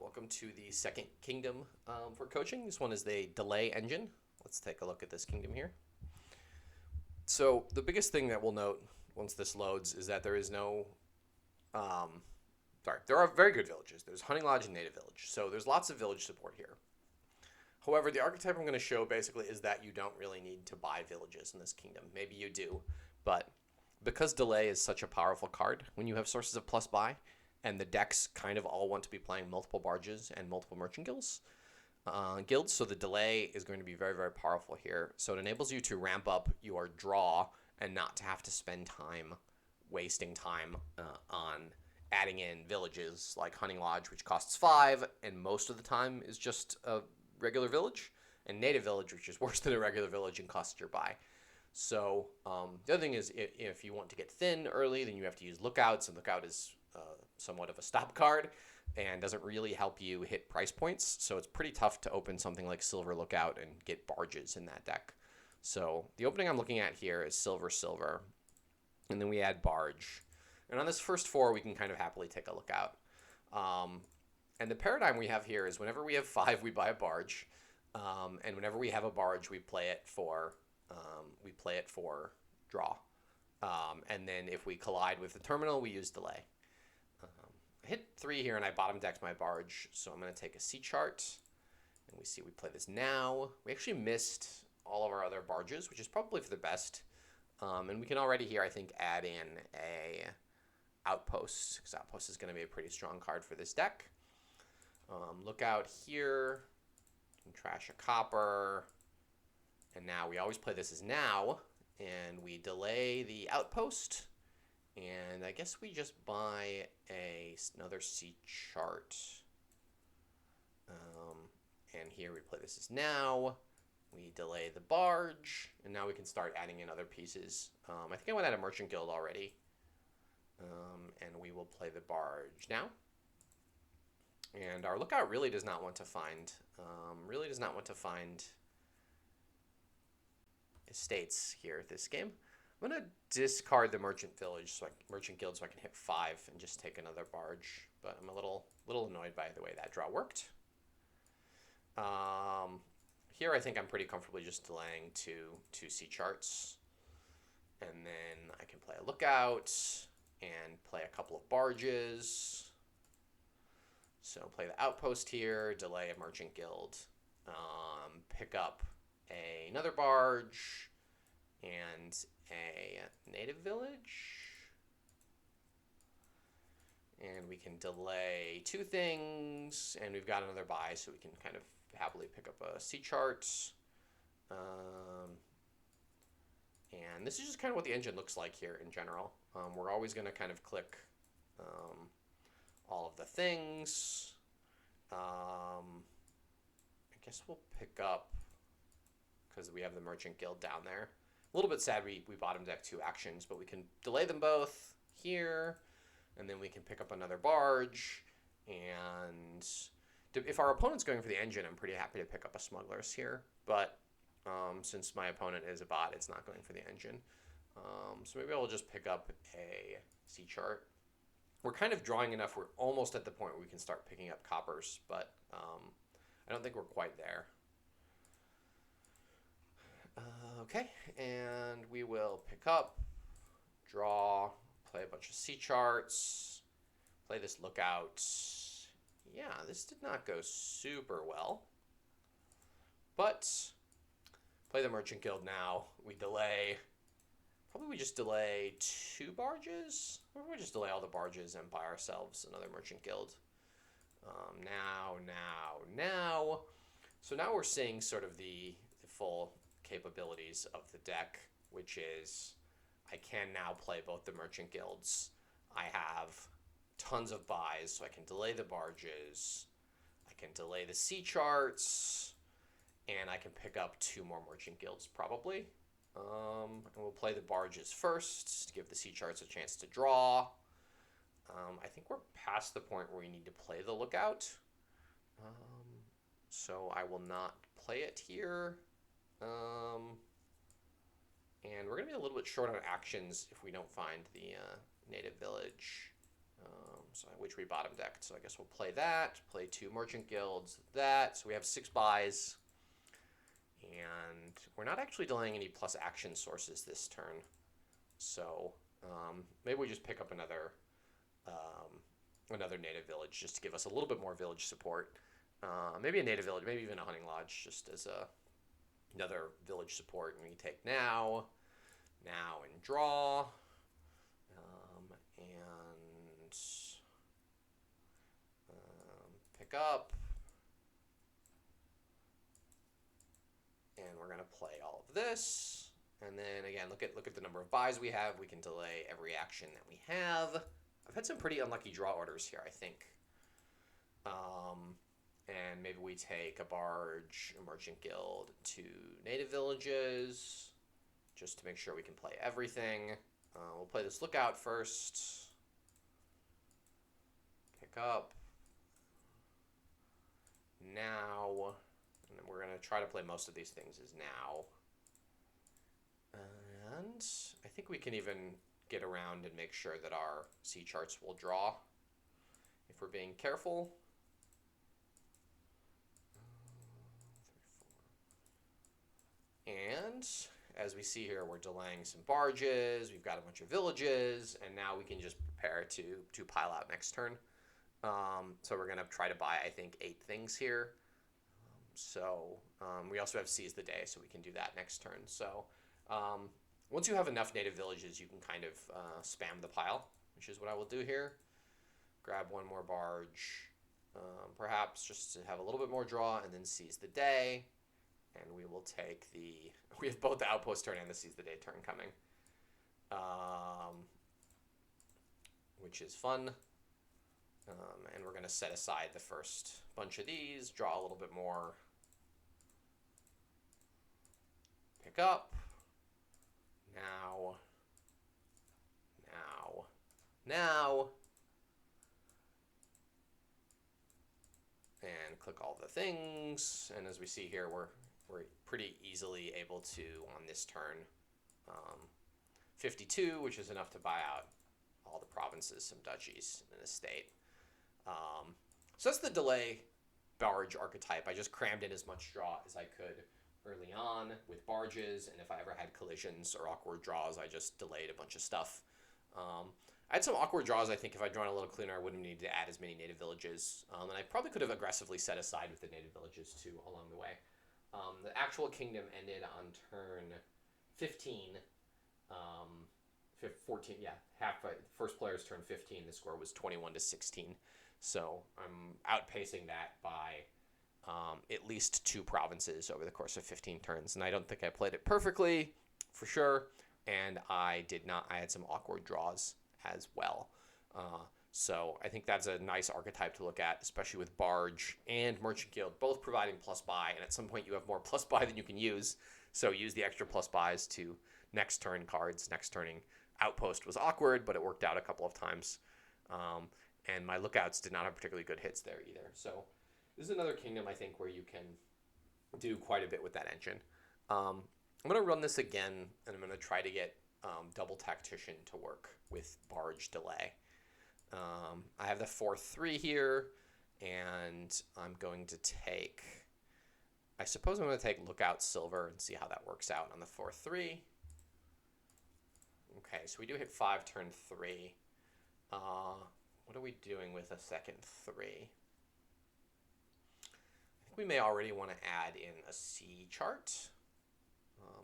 Welcome to the second kingdom for coaching. This one is the delay engine. Let's take a look at this kingdom here. So the biggest thing that we'll note once this loads is that there is no, there are very good villages. There's Hunting Lodge and Native Village. So there's lots of village support here. However, the archetype I'm going to show basically is that you don't really need to buy villages in this kingdom. Maybe you do, but because delay is such a powerful card, when you have sources of plus buy, and the decks kind of all want to be playing multiple barges and multiple merchant guilds, so the delay is going to be very, very powerful here. So it enables you to ramp up your draw and not to have to spend time wasting time on adding in villages like Hunting Lodge, which costs 5, and most of the time is just a regular village, and Native Village, which is worse than a regular village and costs your buy. So the other thing is, if you want to get thin early, then you have to use Lookouts, and Lookout is somewhat of a stop card and doesn't really help you hit price points. So it's pretty tough to open something like Silver Lookout and get barges in that deck. So the opening I'm looking at here is Silver, Silver, and then we add Barge. And on this first 4, we can kind of happily take a look out. And the paradigm we have here is whenever we have 5, we buy a Barge, and whenever we have a Barge, we play it for draw. And then if we collide with the terminal, we use delay. I hit 3 here, and I bottom decked my Barge, so I'm going to take a C chart, and we see we play this now. We actually missed all of our other barges, which is probably for the best. And we can already here, I think, add in a Outpost, because Outpost is going to be a pretty strong card for this deck. Look out here, can trash a copper, and now we always play this as now, and we delay the Outpost, and I guess we just buy another C chart. And here we play this as now, we delay the Barge, and now we can start adding in other pieces. I think I went out of Merchant Guild already, and we will play the Barge now. And our Lookout really does not want to find, estates here this game. I'm going to discard the Merchant Guild so I can hit 5 and just take another Barge. But I'm a little annoyed by the way that draw worked. Here I think I'm pretty comfortably just delaying two C charts. And then I can play a Lookout and play a couple of barges. So play the Outpost here, delay a Merchant Guild, pick up another Barge, and a Native Village. And we can delay 2 things, and we've got another buy, so we can kind of happily pick up a C chart. And this is just kind of what the engine looks like here in general. We're always going to kind of click all of the things. I guess we'll pick up, because we have the Merchant Guild down there. A little bit sad we bottom deck 2 actions, but we can delay them both here, and then we can pick up another Barge. And if our opponent's going for the engine, I'm pretty happy to pick up a Smuggler's here, but since my opponent is a bot, it's not going for the engine. So maybe I'll just pick up a C chart. We're kind of drawing enough. We're almost at the point where we can start picking up coppers, but I don't think we're quite there. Okay, and we will pick up, draw, play a bunch of C charts, play this Lookout. Yeah, this did not go super well, but play the Merchant Guild now. We delay. Probably we just delay 2 barges. Or we just delay all the barges and buy ourselves another Merchant Guild. Now. So now we're seeing sort of the full capabilities of the deck, which is I can now play both the Merchant Guilds. I have tons of buys, so I can delay the barges. I can delay the C charts. And I can pick up 2 more Merchant Guilds probably. And we'll play the barges first to give the C charts a chance to draw. I think we're past the point where we need to play the Lookout. So I will not play it here. And we're going to be a little bit short on actions if we don't find the Native Village. which we bottom decked. So I guess we'll play that, play 2 merchant guilds, that. So we have 6 buys. And we're not actually delaying any plus action sources this turn. So maybe we just pick up another native village just to give us a little bit more village support. Maybe a native village, maybe even a hunting lodge just as another village support. And we take now, and draw. And pick up. And we're going to play all of this. And then again, look at the number of buys we have. We can delay every action that we have. I've had some pretty unlucky draw orders here, I think. And maybe we take a barge, a merchant guild, 2 native villages, just to make sure we can play everything. We'll play this lookout first. Pick up. Now. And we're going to try to play most of these things as now. And I think we can even get around and make sure that our C charts will draw if we're being careful. 3, 4. And as we see here, we're delaying some barges. We've got a bunch of villages. And now we can just prepare to pile out next turn. So we're going to try to buy, I think, 8 things here. We also have Seize the Day, so we can do that next turn. So once you have enough native villages, you can kind of spam the pile, which is what I will do here. Grab 1 more barge, perhaps just to have a little bit more draw, and then Seize the Day. And we will take we have both the Outpost turn and the Seize the Day turn coming, which is fun. And we're going to set aside the first bunch of these, draw a little bit more. Pick up. Now. And click all the things. And as we see here, we're pretty easily able to, on this turn, 52, which is enough to buy out all the provinces, some duchies, and an estate. So that's the delay barge archetype. I just crammed in as much draw as I could early on with barges, and if I ever had collisions or awkward draws, I just delayed a bunch of stuff. I had some awkward draws. I think if I'd drawn a little cleaner, I wouldn't need to add as many native villages, and I probably could have aggressively set aside with the native villages too along the way. The actual kingdom ended on turn 15. 14, yeah, first player's turn 15. The score was 21-16. So I'm outpacing that by at least 2 provinces over the course of 15 turns. And I don't think I played it perfectly, for sure. And I had some awkward draws as well. So I think that's a nice archetype to look at, especially with Barge and Merchant Guild, both providing plus buy. And at some point you have more plus buy than you can use. So use the extra plus buys to next turn cards. Next turning Outpost was awkward, but it worked out a couple of times. And my lookouts did not have particularly good hits there either. So this is another kingdom, I think, where you can do quite a bit with that engine. I'm going to run this again, and I'm going to try to get double tactician to work with Barge Delay. I have the 4-3 here, and I'm going to take... I suppose I'm going to take Lookout Silver and see how that works out on the 4-3. Okay, so we do hit 5 turn 3. What are we doing with a second 3? I think we may already want to add in a C chart,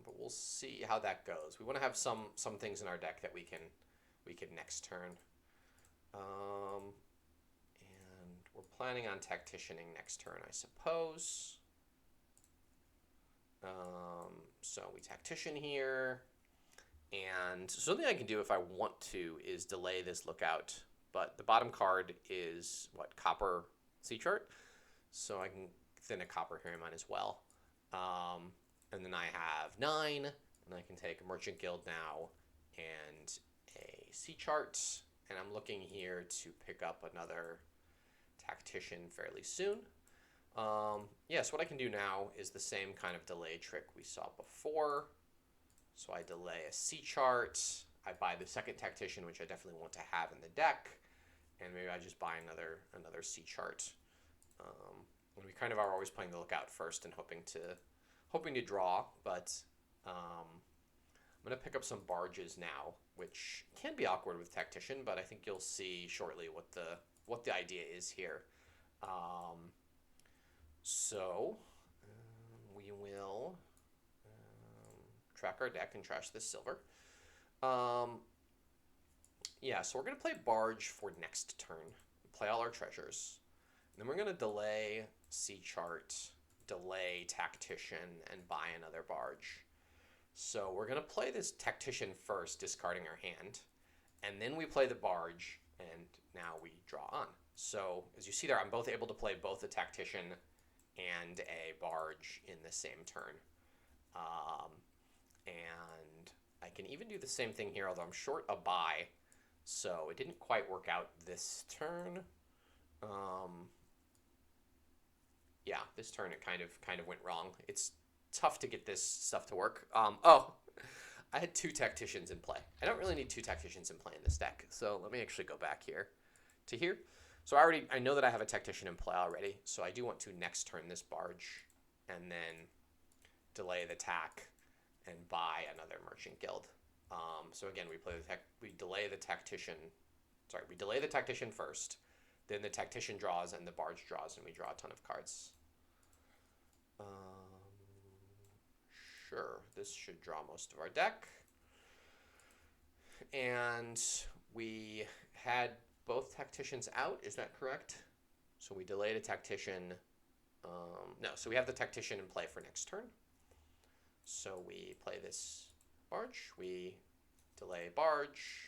but we'll see how that goes. We want to have some things in our deck that we can next turn, and we're planning on tacticianing next turn, I suppose. So we tactician here, and something I can do if I want to is delay this lookout. But the bottom card is, what, Copper C chart? So I can thin a Copper here in mine as well. And then I have 9, and I can take a Merchant Guild now and a C chart. And I'm looking here to pick up another Tactician fairly soon. So what I can do now is the same kind of delay trick we saw before. So I delay a C chart. I buy the second Tactician, which I definitely want to have in the deck. and maybe I just buy another C chart. And we kind of are always playing the lookout first and hoping to draw, but I'm going to pick up some barges now, which can be awkward with tactician, but I think you'll see shortly what the idea is here. So we will track our deck and trash this silver. Yeah, so we're going to play barge for next turn, play all our treasures. And then we're going to delay C chart, delay tactician, and buy another barge. So we're going to play this tactician first, discarding our hand. And then we play the barge, and now we draw on. So as you see there, I'm both able to play both a tactician and a barge in the same turn. And I can even do the same thing here, although I'm short a buy. So it didn't quite work out this turn. Yeah, this turn it kind of went wrong. It's tough to get this stuff to work. Oh, I had 2 tacticians in play. I don't really need 2 tacticians in play in this deck. So let me actually go back here to here. So I know that I have a tactician in play already. So I do want to next turn this barge and then delay the tack and buy another merchant guild. So again, we delay the tactician. Sorry, we delay the tactician first. Then the tactician draws and the barge draws, and we draw a ton of cards. Sure, this should draw most of our deck. And we had both tacticians out, is that correct? So we delayed a tactician. No, so we have the tactician in play for next turn. So we play this barge, we delay barge,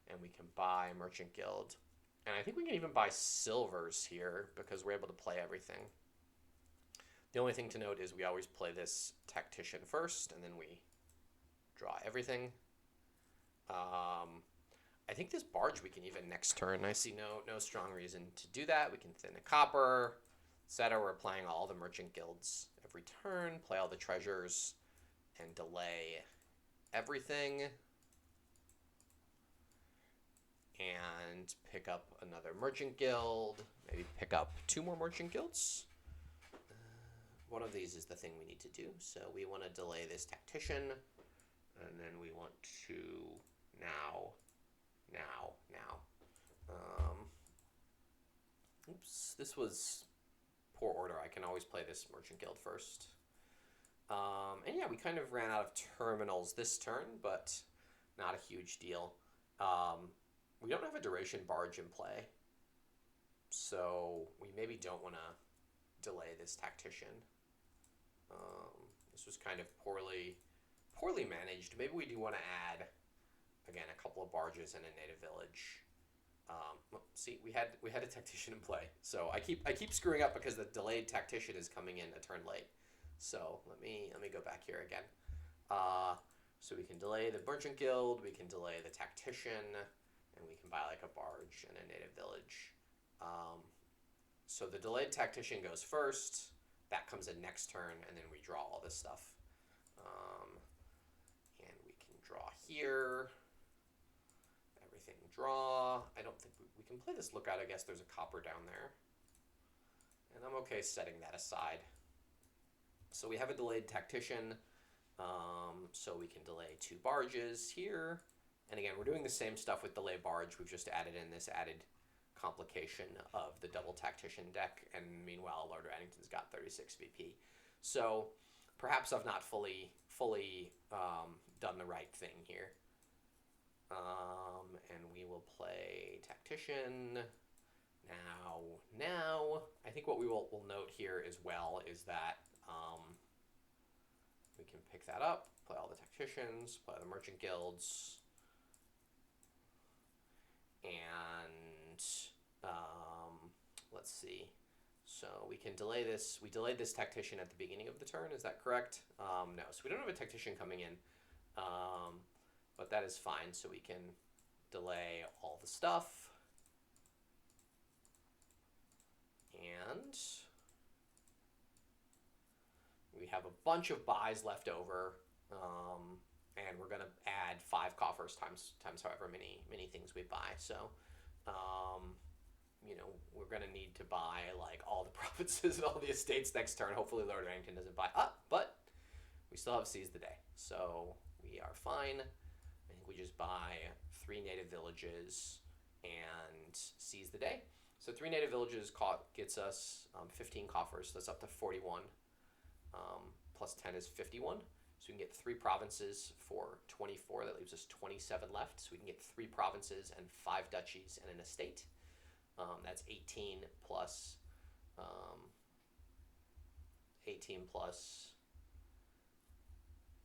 and we can buy Merchant Guild. And I think we can even buy silvers here because we're able to play everything. The only thing to note is we always play this tactician first, and then we draw everything. I think this barge we can even next turn. I see no strong reason to do that. We can thin a copper, etc. We're playing all the merchant guilds every turn, play all the treasures, and delay everything. And pick up another merchant guild. Maybe pick up 2 more merchant guilds. One of these is the thing we need to do. So we want to delay this tactician. And then we want to now. Oops, this was poor order. I can always play this merchant guild first. And yeah, we kind of ran out of terminals this turn, but not a huge deal. We don't have a duration barge in play, so we maybe don't want to delay this tactician. This was kind of poorly managed. Maybe we do want to add, again, a couple of barges and a native village. See, we had a tactician in play, so I keep screwing up because the delayed tactician is coming in a turn late. So let me go back here again. So we can delay the merchant guild, we can delay the tactician, and we can buy like a barge and a native village. So the delayed tactician goes first. That comes in next turn, and then we draw all this stuff. And we can draw here. Everything draw. I don't think we can play this lookout. I guess there's a copper down there. And I'm okay setting that aside. So we have a delayed tactician. So we can delay 2 barges here. And again, we're doing the same stuff with delay barge. We've just added in this added complication of the double tactician deck. And meanwhile, Lord Addington's got 36 VP. So perhaps I've not fully done the right thing here. And we will play tactician. Now, I think what we'll note here as well is that we can pick that up, play all the tacticians, play the merchant guilds, and let's see. So we can delay this. We delayed this tactician at the beginning of the turn. Is that correct? No. So we don't have a tactician coming in, but that is fine. So we can delay all the stuff. And we have a bunch of buys left over. and we're gonna add 5 coffers times however many things we buy. So, you know, we're gonna need to buy like all the provinces and all the estates next turn. Hopefully, Lord Arrington doesn't buy up, but we still have Seize the Day, so we are fine. I think we just buy 3 native villages and Seize the Day. So 3 native villages gets us 15 coffers. So that's up to 41. Plus 10 is 51. So we can get 3 provinces for 24. That leaves us 27 left. So we can get 3 provinces and 5 duchies and an estate. That's 18 plus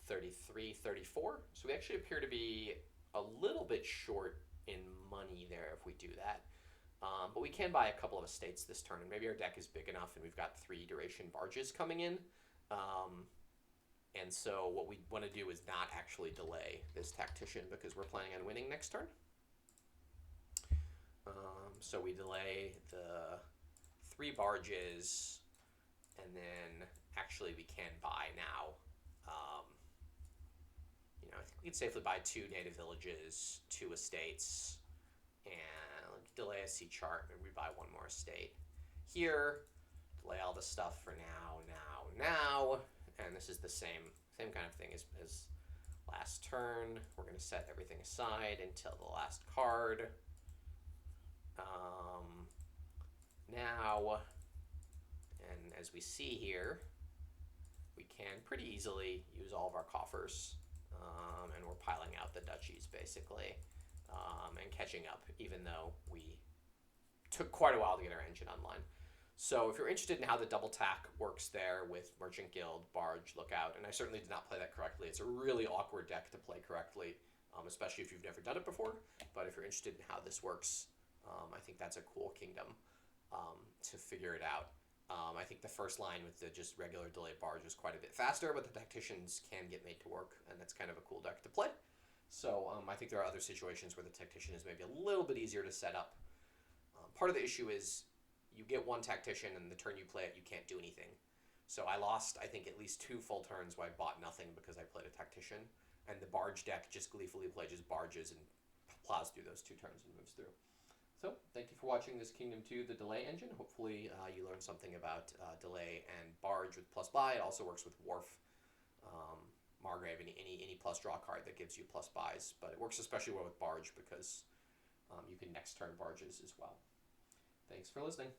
33, 34. So we actually appear to be a little bit short in money there if we do that. But we can buy a couple of estates this turn, and maybe our deck is big enough and we've got 3 duration barges coming in. And so what we want to do is not actually delay this tactician because we're planning on winning next turn. So we delay the 3 barges, and then actually we can buy now. You know, I think we can safely buy 2 native villages, 2 estates, and delay a C chart, and we buy 1 more estate. Here, delay all the stuff for now, and this is the same kind of thing as last turn. We're going to set everything aside until the last card. Now, and as we see here, we can pretty easily use all of our coffers, and we're piling out the duchies basically, and catching up, even though we took quite a while to get our engine online. So if you're interested in how the double tack works there with Merchant Guild, Barge, Lookout, and I certainly did not play that correctly. It's a really awkward deck to play correctly, especially if you've never done it before. But if you're interested in how this works, I think that's a cool kingdom to figure it out. I think the first line with the just regular delay barge is quite a bit faster, but the tacticians can get made to work, and that's kind of a cool deck to play. So I think there are other situations where the tactician is maybe a little bit easier to set up. Part of the issue is you get 1 tactician, and the turn you play it, you can't do anything. So I lost, I think, at least 2 full turns where I bought nothing because I played a tactician, and the barge deck just gleefully plays just barges and plows through those 2 turns and moves through. So thank you for watching this Kingdom 2, the delay engine. Hopefully you learned something about delay and barge with plus buy. It also works with wharf, Margrave, any plus draw card that gives you plus buys. But it works especially well with barge because you can next turn barges as well. Thanks for listening.